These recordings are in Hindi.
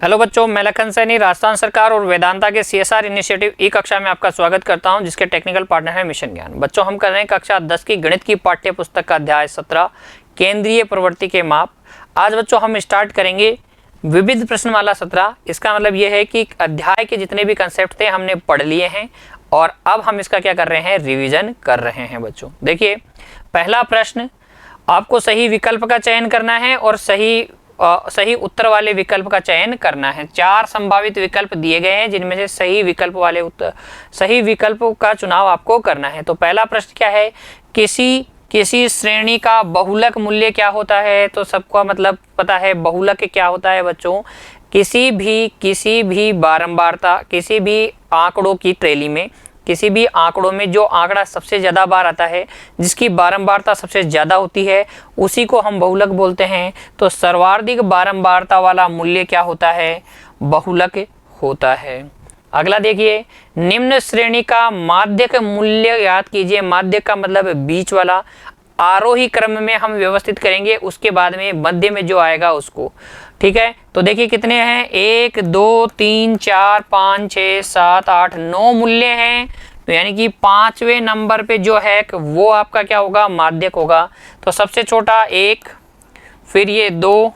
हेलो बच्चों, मैं लखन सैनी राजस्थान सरकार और वेदांता के CSR इनिशिएटिव ई कक्षा में आपका स्वागत करता हूं, जिसके टेक्निकल पार्टनर है मिशन ज्ञान। बच्चों, हम कर रहे हैं कक्षा 10 की गणित की पाठ्य पुस्तक का अध्याय 17 केंद्रीय प्रवृत्ति के माप। आज बच्चों हम स्टार्ट करेंगे विविध प्रश्नमाला 17। इसका मतलब ये है कि अध्याय के जितने भी कंसेप्ट थे हमने पढ़ लिए हैं और अब हम इसका क्या कर रहे हैं, रिविजन कर रहे हैं। बच्चों देखिए, पहला प्रश्न, आपको सही विकल्प का चयन करना है और सही उत्तर वाले विकल्प का चयन करना है। 4 संभावित विकल्प दिए गए हैं, जिनमें से सही विकल्प का चुनाव आपको करना है। तो पहला प्रश्न क्या है, किसी श्रेणी का बहुलक मूल्य क्या होता है। तो सबको मतलब पता है बहुलक क्या होता है बच्चों। किसी भी बारंबारता, किसी भी आंकड़ों की ट्रेली में, किसी भी आंकड़ों में जो आंकड़ा सबसे ज़्यादा बार आता है, जिसकी बारंबारता सबसे ज़्यादा होती है, उसी को हम बहुलक बोलते हैं। तो सर्वाधिक बारंबारता वाला मूल्य क्या होता है, बहुलक होता है। अगला देखिए, निम्न श्रेणी का माध्यक मूल्य याद कीजिए। माध्यक का मतलब बीच वाला। आरोही क्रम में हम व्यवस्थित करेंगे, उसके बाद में मध्य में जो आएगा उसको। ठीक है, तो देखिए कितने हैं, 1 2 3 4 5 6 7 8 9 मूल्य हैं। तो यानी कि 5वें नंबर पे जो है वो आपका क्या होगा, माध्यक होगा। तो सबसे छोटा 1, फिर ये 2,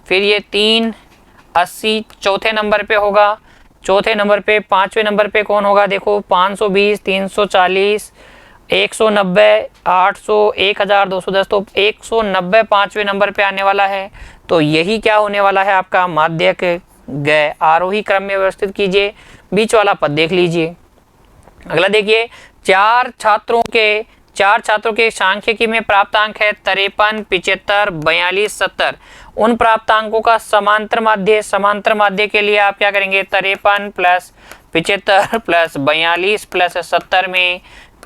फिर ये 3, 80 चौथे नंबर पे होगा। चौथे नंबर पे 5वें नंबर पे कौन होगा, देखो 520, 340, 190, 800, 1210। तो 190 5वें नंबर पे आने वाला है। तो यही क्या होने वाला है, आपका माध्यक गए। आरोही क्रम में व्यवस्थित कीजिए, बीच वाला पद देख लीजिए। अगला देखिए, 4 छात्रों के सांख्यिकी में प्राप्तांक है 53, 75, 42, 70। उन प्राप्तांकों का समांतर माध्य के लिए आप क्या करेंगे, 53 प्लस 75 प्लस 42 प्लस 70 में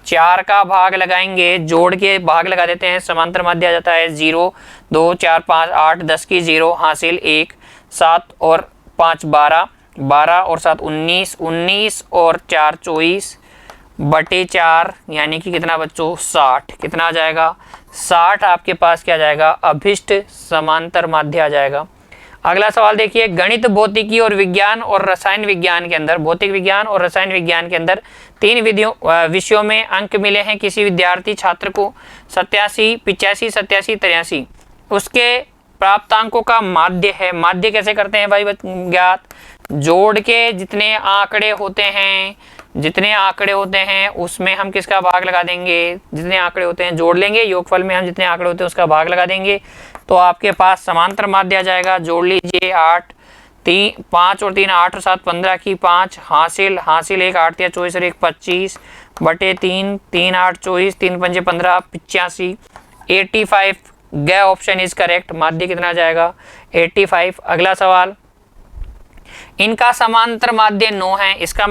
4 का भाग लगाएंगे, जोड़ के भाग लगा देते हैं। समांतर माध्य आ जाता है 0 2 4 5 8 10 की 0 हासिल 1, 7 और 5 12, 12 और 7 19, 19 और 4 24 बटे 4, यानी कि कितना बच्चों, 60। कितना आ जाएगा, 60 आपके पास क्या जाएगा, अभिष्ट समांतर माध्य आ जाएगा। अगला सवाल देखिए, गणित, भौतिकी और विज्ञान और रसायन विज्ञान के अंदर, भौतिक विज्ञान और रसायन विज्ञान के अंदर 3 विषयों में अंक मिले हैं किसी विद्यार्थी छात्र को 87, 85, 87, 83। उसके प्राप्तांकों का माध्य है। माध्य कैसे करते हैं भाई ज्ञात, जोड़ के जितने आंकड़े होते हैं उसमें हम किसका भाग लगा देंगे, जितने आंकड़े होते हैं जोड़ लेंगे, योगफल में हम जितने आंकड़े होते हैं उसका भाग लगा देंगे। तो आपके पास समांतर माध्य आ जाएगा। जोड़ लीजिए, 8 3 5 और 3 8 और 7 15 की 5 हासिल 1 8 या 24 और 1 25 बटे 3 3 8 24 3 5 15 85 85। ग ऑप्शन इज करेक्ट। माध्य कितना आ जाएगा, 85। अगला सवाल, इनका समांतर माध्य 9 है। इसका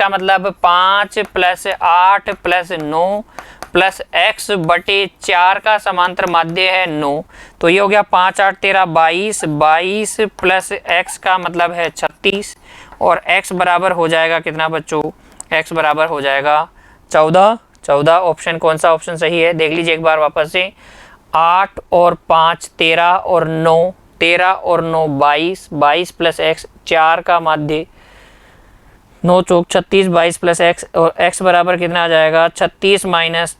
मतलब 5 प्लस 8 प्लस 9 प्लस x बटे 4 का समांतर माध्य है 9। तो ये हो गया 5 8 13 22, 22 प्लस x का मतलब है 36 और x बराबर हो जाएगा कितना बच्चों, x बराबर हो जाएगा 14। 14 ऑप्शन, कौन सा ऑप्शन सही है देख लीजिए एक बार वापस से। 8 और 5 13 और 9, 13 और 9 22, 22 प्लस x 4 का माध्य 9 चौक 36, 22 प्लस x और x बराबर कितना आ जाएगा, 36 माइनस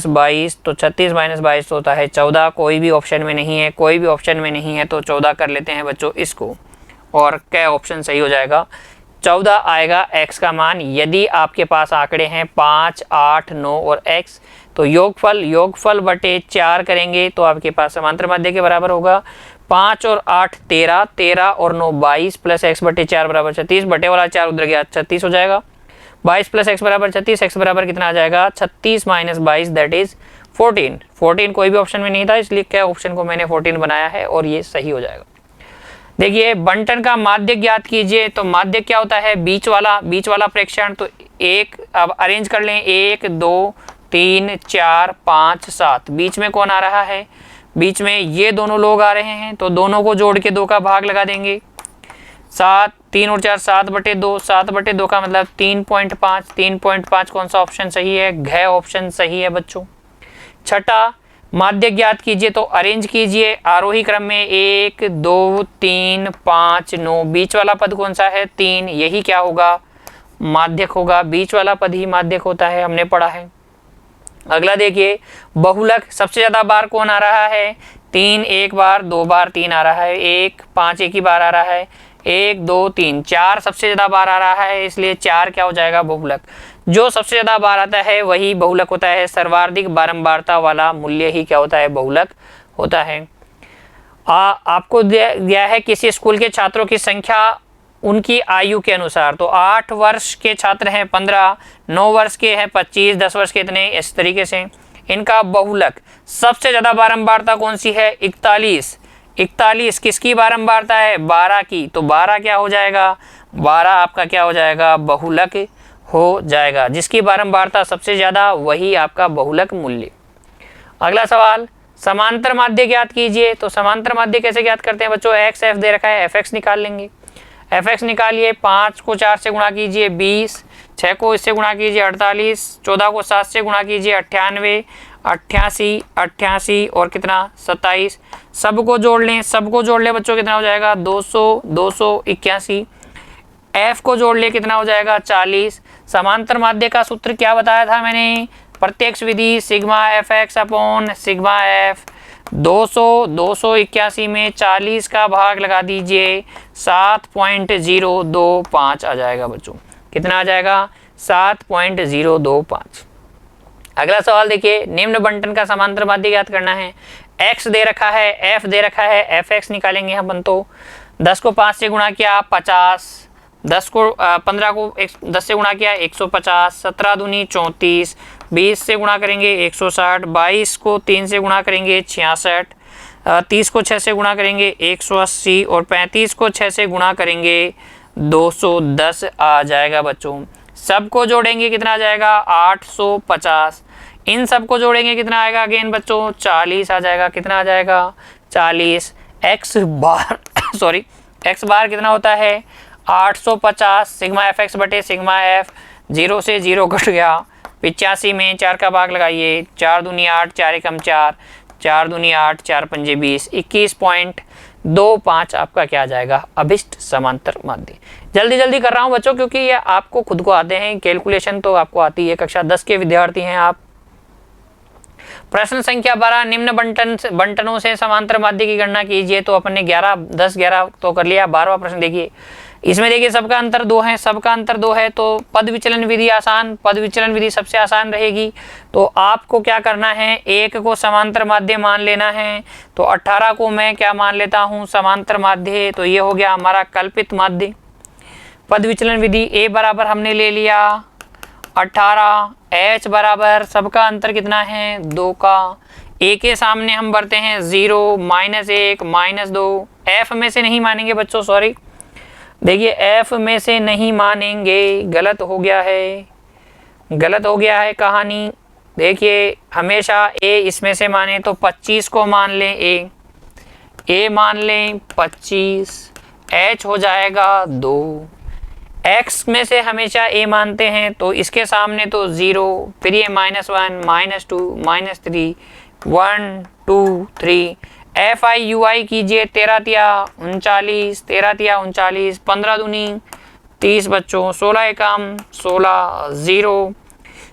22। तो 36 माइनस 22 होता है 14। कोई भी ऑप्शन में नहीं है, तो 14 कर लेते हैं बच्चों इसको, और क्या ऑप्शन सही हो जाएगा, 14 आएगा x का मान। यदि आपके पास आंकड़े हैं 5 8 9 और x, तो योगफल बटे 4 करेंगे तो आपके पास समांतर माध्य के बराबर होगा। 5 और 8 13, 13 और 9 22 प्लस x बटे 4 बराबर 36, बटे वाला 4 उधर गया 36 हो जाएगा। 22 प्लस x बराबर 36, x बराबर कितना आ जाएगा, 36 माइनस 22 दैट इज 14। 14 कोई भी ऑप्शन में नहीं था, इसलिए क्या ऑप्शन को मैंने 14 बनाया है और ये सही हो जाएगा। देखिए, बंटन का माध्य ज्ञात कीजिए। तो माध्य क्या होता है, बीच वाला प्रेक्षण। तो एक अब अरेंज कर लें, 1 2 3 4 5 7। बीच में कौन आ रहा है, बीच में ये दोनों लोग आ रहे हैं, तो दोनों को जोड़ के 2 का भाग लगा देंगे। 7 3 और 4 7 बटे 2, 7 बटे 2 का मतलब 3.5। 3.5 कौन सा ऑप्शन सही है, घ ऑप्शन सही है बच्चों। छठा, माध्य ज्ञात कीजिए, तो अरेंज कीजिए आरोही क्रम में 1 2 3 5 9, बीच वाला पद कौन सा है 3, यही क्या होगा माध्यक होगा, बीच वाला पद ही माध्यक होता है, हमने पढ़ा है। अगला देखिए बहुलक, सबसे ज्यादा बार कौन आ रहा है 3, एक बार 2 बार 3 आ रहा है, 1 5 एक ही बार आ रहा है, 1 2 3 4 सबसे ज्यादा बार आ रहा है, इसलिए 4 क्या हो जाएगा बहुलक। जो सबसे ज्यादा बार आता है वही बहुलक होता है, सर्वाधिक बारंबारता वाला मूल्य ही क्या होता है बहुलक होता है। आपको दिया है किसी स्कूल के छात्रों की संख्या उनकी आयु के अनुसार, तो 8 वर्ष के छात्र हैं 15, 9 वर्ष के हैं 25, 10 वर्ष के इतने, इस तरीके से इनका बहुलक। सबसे ज्यादा बारंबारता कौन सी है 41, 41 किसकी बारंबारता है 12 की, तो 12 क्या हो जाएगा 12 आपका क्या हो जाएगा बहुलक हो जाएगा, जिसकी बारंबारता सबसे ज्यादा वही आपका बहुलक मूल्य। अगला सवाल समांतर माध्य ज्ञात कीजिए, तो समांतर माध्य कैसे ज्ञात करते हैं बच्चों, एक्स एफ दे रखा है, एफ एक्स निकाल लेंगे, एफ एक्स निकालिए, 5 को 4 से गुणा कीजिए 20, 6 को इससे गुणा कीजिए 48, 14 को 7 से गुणा कीजिए 98, 88, 88 और कितना 27, सबको जोड़ लें, सबको जोड़ लें बच्चों कितना हो जाएगा 200, 281, एफ को जोड़ ले कितना हो जाएगा 40। समांतर माध्य का सूत्र क्या बताया था मैंने, प्रत्यक्ष विधि sigma F X upon sigma F, 281 में 40 का भाग लगा दीजिए, 7.025 आ जाएगा बच्चों, कितना आ जाएगा 7.025। अगला सवाल देखिए, निम्न बंटन का समांतर माध्य ज्ञात करना है, x दे रखा है, f दे रखा है, एफ एक्स निकालेंगे हम बनतो, 10 को 5 से गुणा किया 50, 10 को 15 को 10 से गुणा किया 150, 17 दूनी 34, 20 से गुणा करेंगे 160, 22 को 3 से गुणा करेंगे 66, 30 को 6 से गुणा करेंगे 180 और 35 को 6 से गुणा करेंगे 210 आ जाएगा बच्चों। सबको जोड़ेंगे कितना आ जाएगा 850, इन सबको जोड़ेंगे कितना आएगा अगेन बच्चों 40 आ जाएगा, कितना आ जाएगा 40। एक्स बार सॉरी एक्स बार कितना होता है 850 सिग्मा एफ एक्स बटे सिग्मा एफ, 0 से 0 घट गया, 85 में 4 का भाग लगाइए, 4 दूनी 8, 4 एकम 4, 4 दूनी 8, 4 पंजे 20, 21.25 आपका क्या आ जाएगा अभिष्ट समांतर माध्य। जल्दी जल्दी कर रहा हूँ बच्चों क्योंकि ये आपको खुद को आते हैं, कैलकुलेशन तो आपको आती है, कक्षा 10 के विद्यार्थी हैं आप। प्रश्न संख्या 12, निम्न बंटनों से समांतर माध्य की गणना कीजिए, तो अपन ने 10 11 तो कर लिया, 12वां प्रश्न देखिए, इसमें देखिए सबका अंतर 2 है, सबका अंतर 2 है, तो पद विचलन विधि आसान, पद विचलन विधि सबसे आसान रहेगी। तो आपको क्या करना है, 1 को समांतर माध्य मान लेना है, तो 18 को मैं क्या मान लेता हूँ समांतर माध्य, तो ये हो गया हमारा कल्पित माध्य। पद विचलन विधि a बराबर हमने ले लिया 18, h बराबर सबका अंतर कितना है 2 का, a के सामने हम भरते हैं 0, -1, -2, f में से नहीं मानेंगे बच्चों, सॉरी देखिए f में से नहीं मानेंगे, गलत हो गया है, गलत हो गया है कहानी। देखिए हमेशा a इसमें से माने, तो 25 को मान लें a मान लें 25, h हो जाएगा 2, x में से हमेशा a मानते हैं, तो इसके सामने तो 0, फिर ये -1, -2, -3, 1 2 3, FI/UI कीजिए, 13 तिया 39, 13 तिया 39, 15 दूनी 30 बच्चों, 16 एकम 16, 0,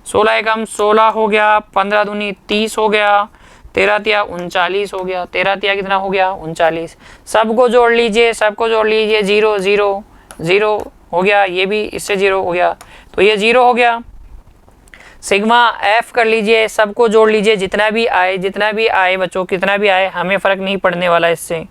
16 एकम 16 हो गया, 15 दूनी 30 हो गया, 13 तिया 39 हो गया, 13 तिया कितना हो गया 39। सबको जोड़ लीजिए, सबको जोड़ लीजिए, 0 0 0 हो गया, ये भी इससे 0 हो गया, तो ये 0 हो गया। सिग्मा एफ कर लीजिए, सबको जोड़ लीजिए, जितना भी आए बच्चों, कितना भी आए हमें फ़र्क नहीं पड़ने वाला इससे,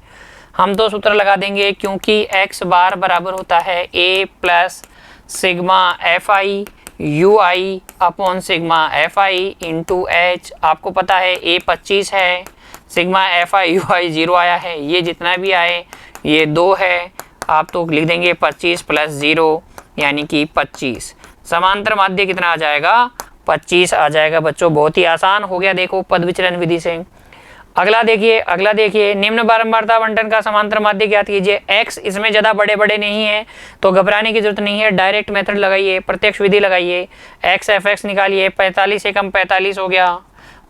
हम तो सूत्र लगा देंगे क्योंकि x बार बराबर होता है a plus sigma F I you I upon sigma F I into H. आपको पता है a 25 है, सिग्मा एफ आई यू आई 0 आया है, ये जितना भी आए ये 2 है, आप तो लिख देंगे 25 प्लस 0 यानी कि 25। समांतर माध्य कितना आ जाएगा 25 आ जाएगा बच्चों, बहुत ही आसान हो गया देखो पद विचलन विधि से। अगला देखिए निम्न बारंबारता बंटन का समांतर माध्य ज्ञात कीजिए। x इसमें ज़्यादा बड़े नहीं है तो घबराने की जरूरत नहीं है, डायरेक्ट मेथड लगाइए, प्रत्यक्ष विधि लगाइए, x एफ एक्स निकालिए, 45 एकम 45 हो गया,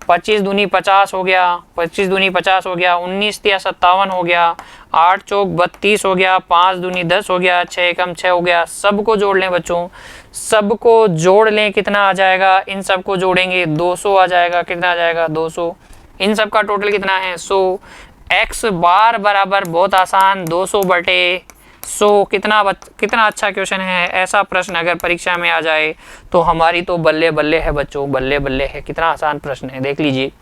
25 दूनी 50 हो गया, 25 दूनी 50 हो गया, 19 तिया 57 हो गया, 8 चौक 32 हो गया, 5 दूनी 10 हो गया, 6 एकम 6 हो गया। सबको जोड़ लें बच्चों, सबको जोड़ लें, कितना आ जाएगा? इन सबको जोड़ेंगे 200 आ जाएगा। कितना आ जाएगा? 200। इन सब का टोटल कितना है? 100। x बार बराबर, बहुत आसान, 200 बटे 100। कितना अच्छा क्वेश्चन है। ऐसा प्रश्न अगर परीक्षा में आ जाए तो हमारी तो बल्ले बल्ले है बच्चों, बल्ले बल्ले है। कितना आसान प्रश्न है, देख लीजिए।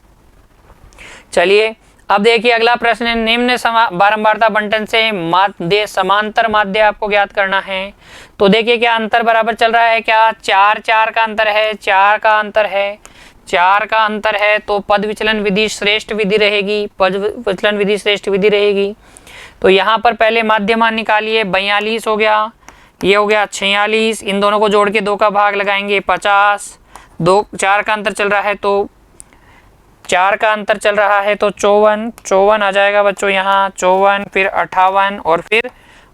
चलिए अब देखिए अगला प्रश्न है, निम्न बारंबारता बंटन से माध्य समांतर माध्य आपको ज्ञात करना है। तो देखिए क्या अंतर बराबर चल रहा है क्या? 4 का अंतर है, 4 का अंतर है, 4 का अंतर है, तो पद विचलन विधि श्रेष्ठ विधि रहेगी, पद विचलन विधि श्रेष्ठ विधि रहेगी। तो यहाँ पर पहले माध्य मान निकालिए, 42 हो गया, ये हो गया 46, इन दोनों को जोड़ के 2 का भाग लगाएंगे 50, 4 का अंतर चल रहा है तो 4 का अंतर चल रहा है तो 54 आ जाएगा बच्चों यहाँ, 54, फिर 58 और फिर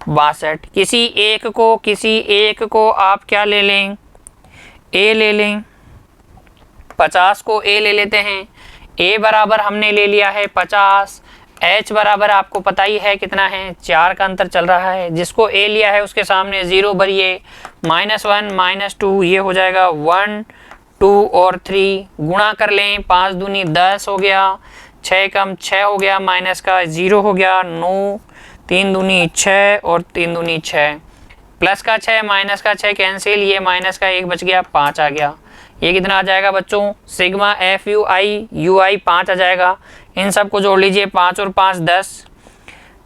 62। किसी एक को आप क्या ले लें? ए ले लें। 50 को ए ले लेते हैं। ए बराबर हमने ले लिया है 50, h बराबर आपको पता ही है कितना है, 4 का अंतर चल रहा है। जिसको a लिया है उसके सामने 0 भरिए, -1 -2, ये हो जाएगा 1 2 और 3, गुणा कर लें, 5 दूनी 10 हो गया, 6 कम 6 हो गया, माइनस का 0 हो गया, 9, 3 दूनी 6 और 3 दूनी 6, प्लस का 6 माइनस का 6 कैंसिल, ये माइनस का 1 बच गया, 5 आ गया। ये कितना आ जाएगा बच्चों? सिग्मा FUI 5 आ जाएगा। इन सब को जोड़ लीजिए, 5 और 5 10,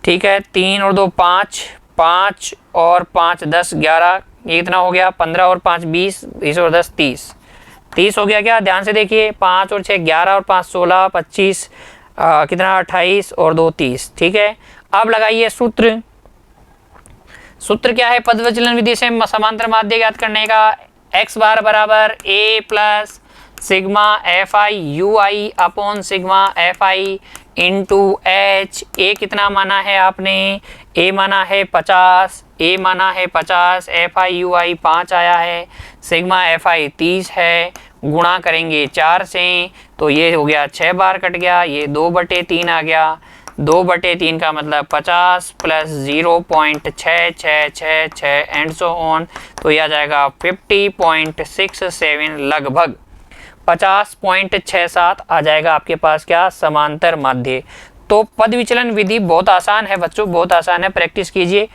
ठीक है, 3 और 2 5, 5 और 5 10 11, ये कितना हो गया? 15 और 5 20, 20 और 10 30, 30 हो गया क्या? ध्यान से देखिए, 5 और 6 11 और 5 16 25, कितना 28 और 2 30, ठीक है। अब लगाइए सूत्र। सूत्र क्या है पद विचलन विधि से समांतर माध्य ज्ञात करने का? x बार बराबर a plus sigma FI upon sigma FI into H. A कितना माना है आपने? a माना है 50, a माना है 50, FI 5 आया है, सिग्मा FI 30 है, गुणा करेंगे 4 से तो ये हो गया 6 बार कट गया, ये 2/3 आ गया, 2/3 का मतलब 50 प्लस 0.6666 एंड सो ऑन, तो यह आ जाएगा 50.67, लगभग 50.67 आ जाएगा आपके पास क्या? समांतर माध्य। तो पद विचलन विधि बहुत आसान है बच्चों, बहुत आसान है, प्रैक्टिस कीजिए।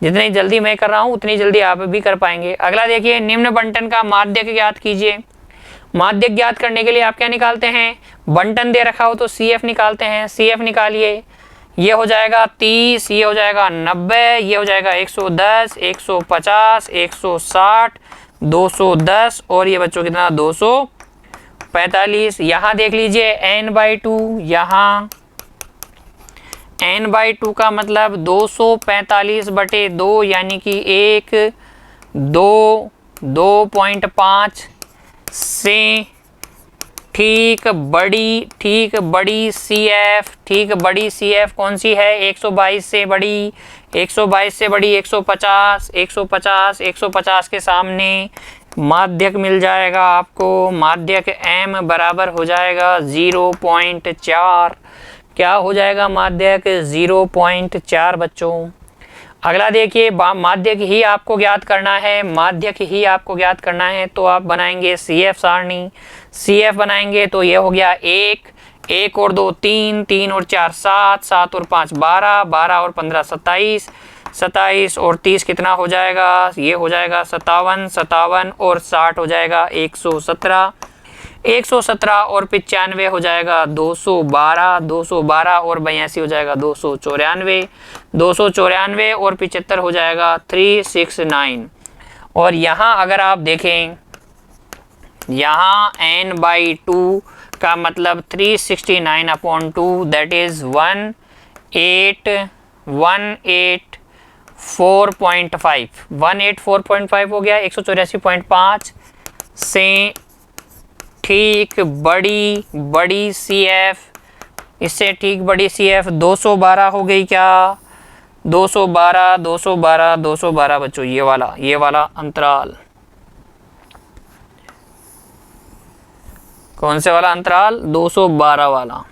जितनी जल्दी मैं कर रहा हूँ उतनी जल्दी आप भी कर पाएंगे। अगला देखिए, निम्न बंटन का माध्य ज्ञात कीजिए। माध्य ज्ञात करने के लिए आप क्या निकालते हैं? बंटन दे रखा हो तो CF निकालते हैं, CF निकालिए। ये हो जाएगा 30, ये हो जाएगा 90, ये हो जाएगा 110, 150, 160, 210 और ये बच्चों कितना? 245। यहाँ देख लीजिए n/2, यहाँ n/2 का मतलब 245/2 यानी कि 1 2 2.5 से ठीक बड़ी CF कौन सी है? 122 से बड़ी, 122 से बड़ी 150, 150, 150 के सामने माध्यक मिल जाएगा आपको। माध्यक M बराबर हो जाएगा 0.4। क्या हो जाएगा माध्यक? 0.4 बच्चों। अगला देखिए, माध्यक ही आपको ज्ञात करना है, माध्यक ही आपको ज्ञात करना है, तो आप बनाएंगे CF सारणी। CF बनाएंगे तो ये हो गया 1 1 और 2 3, 3 और 4 7, 7 और 5 12, 12 और 15 27, 27 और 30 कितना हो जाएगा? ये हो जाएगा 57, 57 और 60 हो जाएगा 117, 117 और 95 हो जाएगा 212, 212 और 82 हो जाएगा 294, 294 और 75 हो जाएगा 369। और यहाँ अगर आप देखें, यहाँ n/2 का मतलब 369/2, दैट इज 184.5, 184.5 हो गया, 184.5 से ठीक बड़ी CF, इससे ठीक बड़ी CF 212 हो गई क्या? 212 212 212 बच्चों, ये वाला अंतराल। कौन से वाला अंतराल? 212 वाला।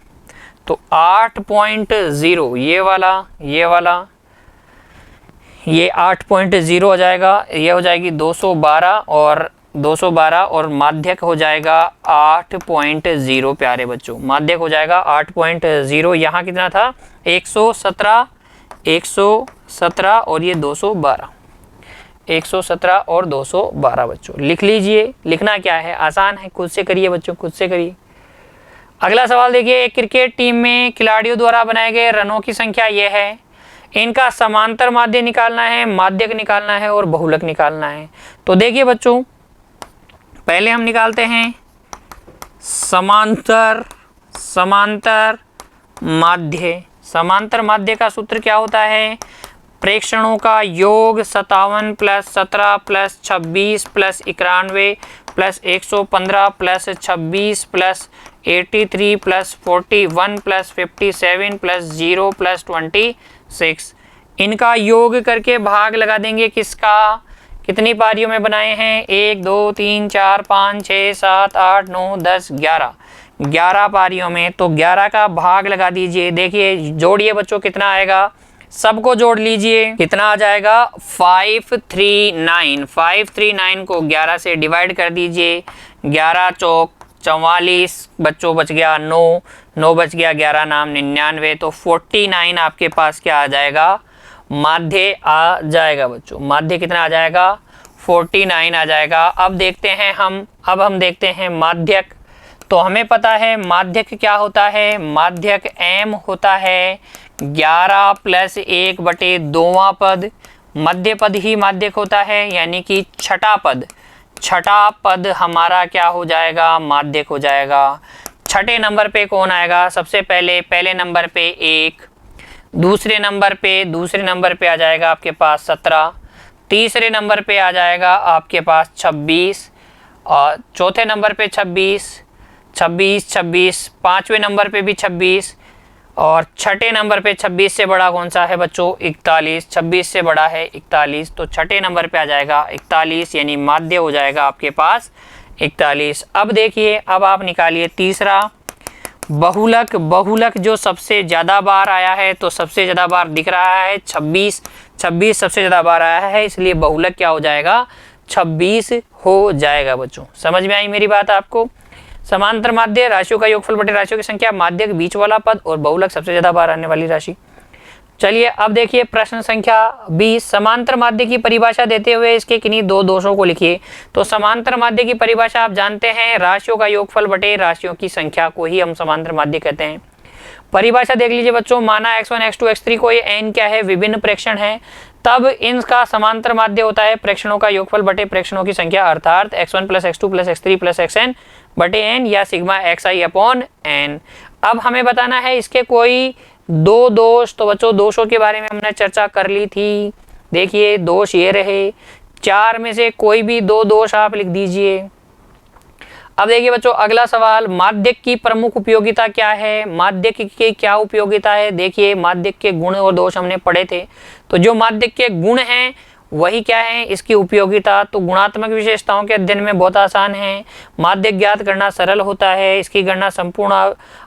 तो 8.0 ये वाला, ये 8.0 हो जाएगा, ये हो जाएगी 212 और माध्यक हो जाएगा 8.0 प्यारे बच्चों, माध्यक हो जाएगा 8.0। यहाँ कितना था? 117 और ये 212, 117 और 212 बच्चों लिख लीजिए। लिखना क्या है, आसान है, खुद से करिए बच्चों, खुद से करिए। अगला सवाल देखिए, एक क्रिकेट टीम में खिलाड़ियों द्वारा बनाए गए रनों की संख्या यह है, इनका समांतर माध्य निकालना है, माध्यक निकालना है और बहुलक निकालना है। तो देखिए बच्चों, पहले हम निकालते हैं समांतर माध्य। समांतर माध्य का सूत्र क्या होता है? प्रेक्षणों का योग 57 plus 17 plus 26 plus 91 plus 115 plus 26 plus 83 plus 41 plus 57 plus 0 plus 26, इनका योग करके भाग लगा देंगे किसका? कितनी पारियों में बनाए हैं? 1 2 3 4 5 6 7 8 9 10 11 पारियों में। तो 11 का भाग लगा दीजिए। देखिए जोड़िए बच्चों, कितना आएगा? सबको जोड़ लीजिए, कितना आ जाएगा? 539 को 11 से डिवाइड कर दीजिए। 11 चौक 44 बच्चों, बच गया 9 बच गया 11 नाम 99। तो 49 आपके पास क्या आ जाएगा? माध्य आ जाएगा बच्चों। माध्य कितना आ जाएगा? 49 आ जाएगा। अब देखते हैं हम देखते हैं माध्यक। तो हमें पता है माध्यक क्या होता है? माध्यक m होता है 11 प्लस 1/2वां पद। मध्य पद ही माध्यक होता है, यानी कि छठा पद हमारा क्या हो जाएगा? माध्यक हो जाएगा। छठे नंबर पे कौन आएगा? सबसे पहले नंबर पे 1, दूसरे नंबर पे आ जाएगा आपके पास 17, तीसरे नंबर पे आ जाएगा आपके पास 26, और चौथे नंबर पे 26, पांचवें नंबर पे भी 26, और छठे नंबर पे 26 से बड़ा कौन सा है बच्चों? 41। 26 से बड़ा है 41, तो छठे नंबर पे आ जाएगा 41, यानी माध्य हो जाएगा आपके पास 41। अब देखिए, अब आप निकालिए तीसरा बहुलक जो सबसे ज़्यादा बार आया है, तो सबसे ज़्यादा बार दिख रहा है 26 सबसे ज़्यादा बार आया है, इसलिए बहुलक क्या हो जाएगा? 26 हो जाएगा बच्चों। समझ में आई मेरी बात आपको? समांतर माध्य राशियों का योगफल बटे राशियों की संख्या, माध्यक बीच वाला पद और बहुलक सबसे ज्यादा बार आने वाली राशि। चलिए अब देखिए प्रश्न संख्या 20, समांतर माध्य की परिभाषा देते हुए इसके किन्हीं दो दोषों को लिखिए। तो समांतर माध्य की परिभाषा आप जानते हैं, राशियों का योगफल बटे राशियों की संख्या को ही हम समांतर माध्य कहते हैं। परिभाषा देख लीजिए बच्चों, माना x1 x2 x3 को ये n क्या है? विभिन्न प्रेक्षण है, तब इनका समांतर माध्य होता है प्रेक्षणों का योगफल बटे प्रेक्षणों की संख्या, अर्थात x1 plus x2 plus x3 plus xn बटे n या सिग्मा xi अपॉन n। अब हमें बताना है इसके कोई दो दोष। तो बच्चों दोषों के बारे में हमने चर्चा कर ली थी। देखिए दोष ये रहे, 4 में से कोई भी 2 दोष आप लिख दीजिए। अब देखिए बच्चों अगला सवाल, माध्यक की प्रमुख उपयोगिता क्या है? माध्यक की क्या उपयोगिता है? देखिए माध्यक के गुण और दोष हमने पढ़े थे, तो जो माध्यक के गुण हैं वही क्या है? इसकी उपयोगिता। तो गुणात्मक विशेषताओं के अध्ययन में बहुत आसान है, माध्यक ज्ञात करना सरल होता है, इसकी गणना संपूर्ण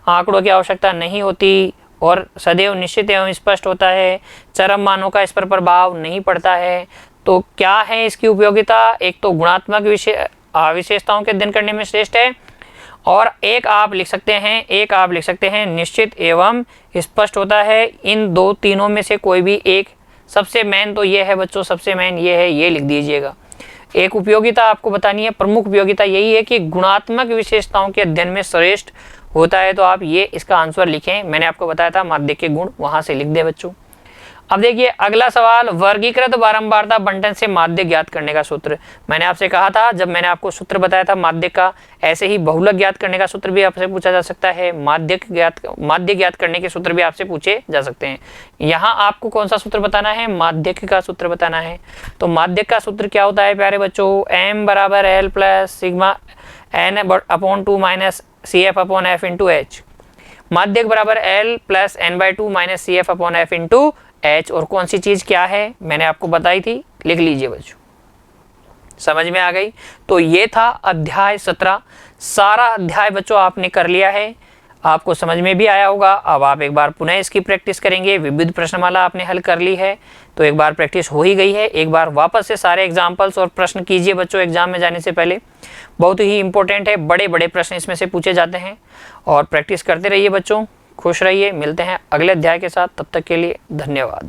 आंकड़ों की आवश्यकता नहीं होती और सदैव निश्चित एवं स्पष्ट होता है, चरम मानों का इस पर प्रभाव नहीं पड़ता है। तो क्या है इसकी उपयोगिता? एक तो गुणात्मक विशेषताओं के अध्ययन करने में श्रेष्ठ है, और एक आप लिख सकते हैं निश्चित एवं स्पष्ट होता है। इन तीनों में से कोई भी एक, सबसे मेन तो ये है बच्चों, सबसे मेन ये है, ये लिख दीजिएगा। एक उपयोगिता आपको बतानी है, प्रमुख उपयोगिता यही है कि गुणात्मक विशेषताओं के अध्ययन में श्रेष्ठ होता है। तो आप ये इसका आंसर लिखें, मैंने आपको बताया था माध्यक के गुण, वहां से लिख दे बच्चों। अब देखिए अगला सवाल, वर्गीकृत बारंबारता बंटन से माध्यक ज्ञात करने का सूत्र। मैंने आपसे कहा था, जब मैंने आपको सूत्र बताया था माध्यक का, ऐसे ही बहुलक ज्ञात करने का सूत्र भी आपसे पूछा जा सकता है, माध्यक ज्ञात करने के सूत्र भी आपसे पूछे जा सकते हैं। यहाँ आपको कौन सा सूत्र बताना है? माध्यक का सूत्र बताना है। तो माध्यक का सूत्र क्या होता है प्यारे बच्चों? m बराबर l plus sigma n upon 2 minus CF upon F into H। माध्यक बराबर l plus n/2 minus CF upon F into H। और कौन सी चीज क्या है मैंने आपको बताई थी, लिख लीजिए बच्चों। समझ में आ गई? तो ये था अध्याय 17 सारा अध्याय बच्चों आपने कर लिया है, आपको समझ में भी आया होगा। अब आप एक बार पुनः इसकी प्रैक्टिस करेंगे। विविध प्रश्नमाला आपने हल कर ली है, तो एक बार प्रैक्टिस हो ही गई है। एक बार वापस से सारे एग्जाम्पल्स और प्रश्न कीजिए बच्चों एग्जाम में जाने से पहले, बहुत ही इंपॉर्टेंट है, बड़े बड़े प्रश्न इसमें से पूछे जाते हैं। और प्रैक्टिस करते रहिए बच्चों, खुश रहिए। मिलते हैं अगले अध्याय के साथ, तब तक के लिए धन्यवाद।